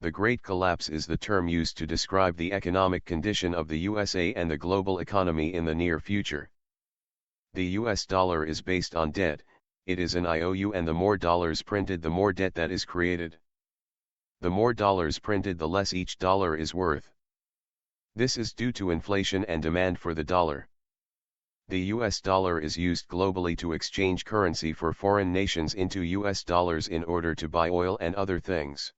The Great Collapse is the term used to describe the economic condition of the USA and the global economy in the near future. The US dollar is based on debt, it is an IOU, and the more dollars printed the more debt that is created. The more dollars printed the less each dollar is worth. This is due to inflation and demand for the dollar. The US dollar is used globally to exchange currency for foreign nations into US dollars in order to buy oil and other things.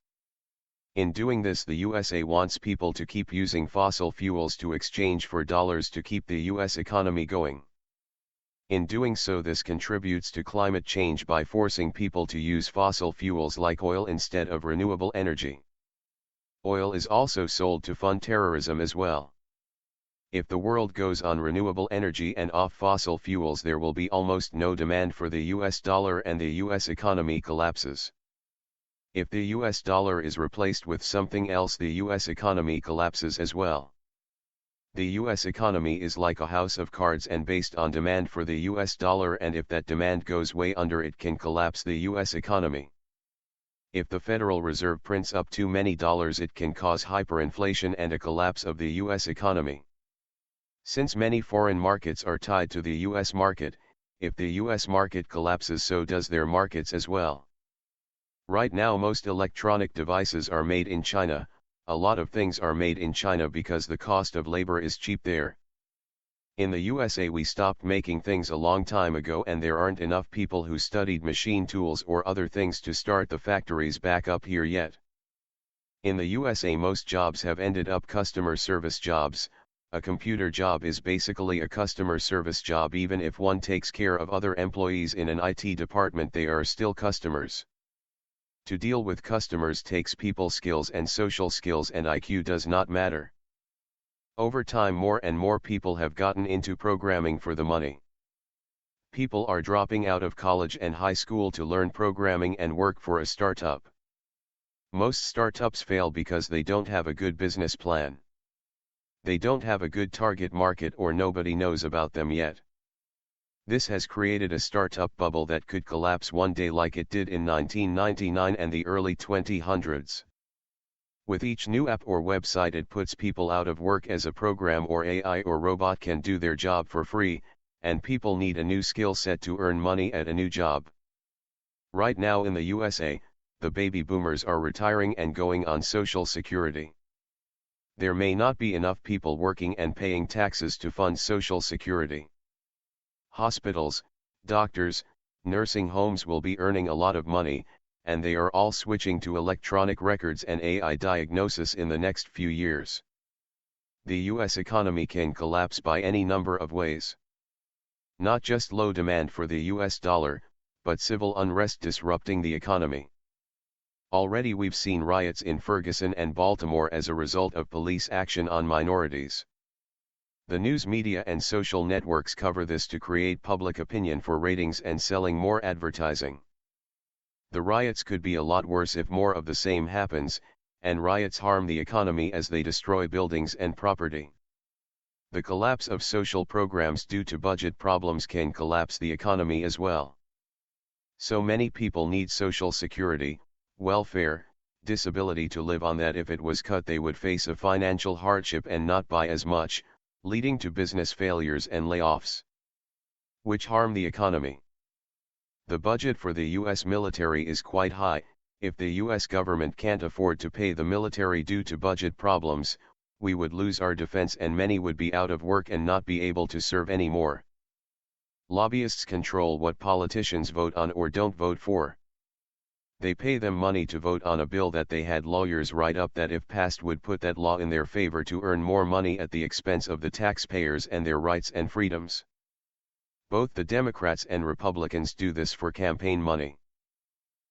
In doing this, the USA wants people to keep using fossil fuels to exchange for dollars to keep the US economy going. In doing so, this contributes to climate change by forcing people to use fossil fuels like oil instead of renewable energy. Oil is also sold to fund terrorism as well. If the world goes on renewable energy and off fossil fuels, there will be almost no demand for the US dollar and the US economy collapses. If the US dollar is replaced with something else, the US economy collapses as well. The US economy is like a house of cards and based on demand for the US dollar, and if that demand goes way under, it can collapse the US economy. If the Federal Reserve prints up too many dollars, it can cause hyperinflation and a collapse of the US economy. Since many foreign markets are tied to the US market, if the US market collapses, so does their markets as well. Right now most electronic devices are made in China. A lot of things are made in China because the cost of labor is cheap there. In the USA we stopped making things a long time ago, and there aren't enough people who studied machine tools or other things to start the factories back up here yet. In the USA most jobs have ended up customer service jobs. A computer job is basically a customer service job. Even if one takes care of other employees in an IT department, they are still customers. To deal with customers takes people skills and social skills, and IQ does not matter. Over time more and more people have gotten into programming for the money. People are dropping out of college and high school to learn programming and work for a startup. Most startups fail because they don't have a good business plan. They don't have a good target market, or nobody knows about them yet. This has created a startup bubble that could collapse one day like it did in 1999 and the early 2000s. With each new app or website, it puts people out of work, as a program or AI or robot can do their job for free, and people need a new skill set to earn money at a new job. Right now in the USA, the baby boomers are retiring and going on Social Security. There may not be enough people working and paying taxes to fund Social Security. Hospitals, doctors, nursing homes will be earning a lot of money, and they are all switching to electronic records and AI diagnosis in the next few years. The US economy can collapse by any number of ways. Not just low demand for the US dollar, but civil unrest disrupting the economy. Already we've seen riots in Ferguson and Baltimore as a result of police action on minorities. The news media and social networks cover this to create public opinion for ratings and selling more advertising. The riots could be a lot worse if more of the same happens, and riots harm the economy as they destroy buildings and property. The collapse of social programs due to budget problems can collapse the economy as well. So many people need Social Security, welfare, disability to live on that if it was cut they would face a financial hardship and not buy as much, leading to business failures and layoffs, which harm the economy. The budget for the US military is quite high. If the US government can't afford to pay the military due to budget problems, we would lose our defense and many would be out of work and not be able to serve anymore. Lobbyists control what politicians vote on or don't vote for. They pay them money to vote on a bill that they had lawyers write up that if passed would put that law in their favor to earn more money at the expense of the taxpayers and their rights and freedoms. Both the Democrats and Republicans do this for campaign money.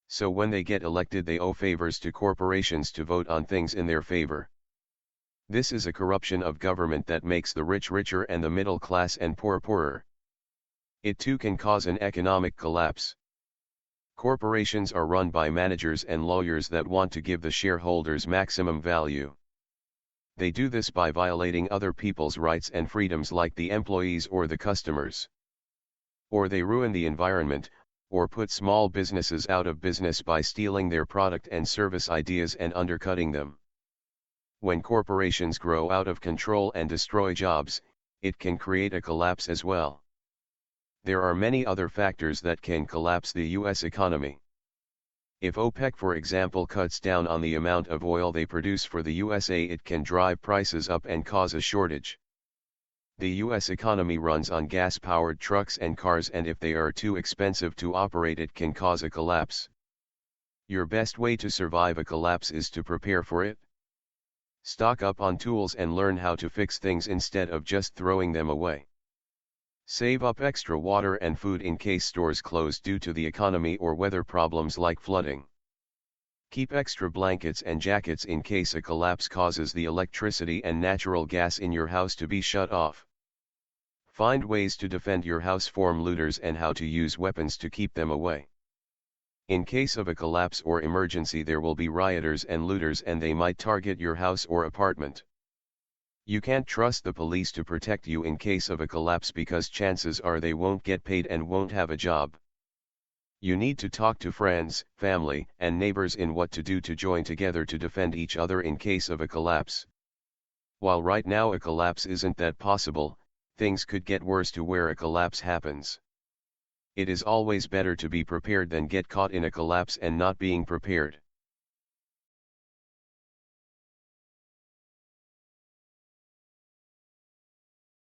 So when they get elected they owe favors to corporations to vote on things in their favor. This is a corruption of government that makes the rich richer and the middle class and poor poorer. It too can cause an economic collapse. Corporations are run by managers and lawyers that want to give the shareholders maximum value. They do this by violating other people's rights and freedoms like the employees or the customers. Or they ruin the environment, or put small businesses out of business by stealing their product and service ideas and undercutting them. When corporations grow out of control and destroy jobs, it can create a collapse as well. There are many other factors that can collapse the US economy. If OPEC, for example, cuts down on the amount of oil they produce for the USA, it can drive prices up and cause a shortage. The US economy runs on gas-powered trucks and cars, and if they are too expensive to operate, it can cause a collapse. Your best way to survive a collapse is to prepare for it. Stock up on tools and learn how to fix things instead of just throwing them away. Save up extra water and food in case stores close due to the economy or weather problems like flooding. Keep extra blankets and jackets in case a collapse causes the electricity and natural gas in your house to be shut off. Find ways to defend your house from looters and how to use weapons to keep them away. In case of a collapse or emergency, there will be rioters and looters, and they might target your house or apartment. You can't trust the police to protect you in case of a collapse because chances are they won't get paid and won't have a job. You need to talk to friends, family, and neighbors in what to do to join together to defend each other in case of a collapse. While right now a collapse isn't that possible, things could get worse to where a collapse happens. It is always better to be prepared than get caught in a collapse and not being prepared.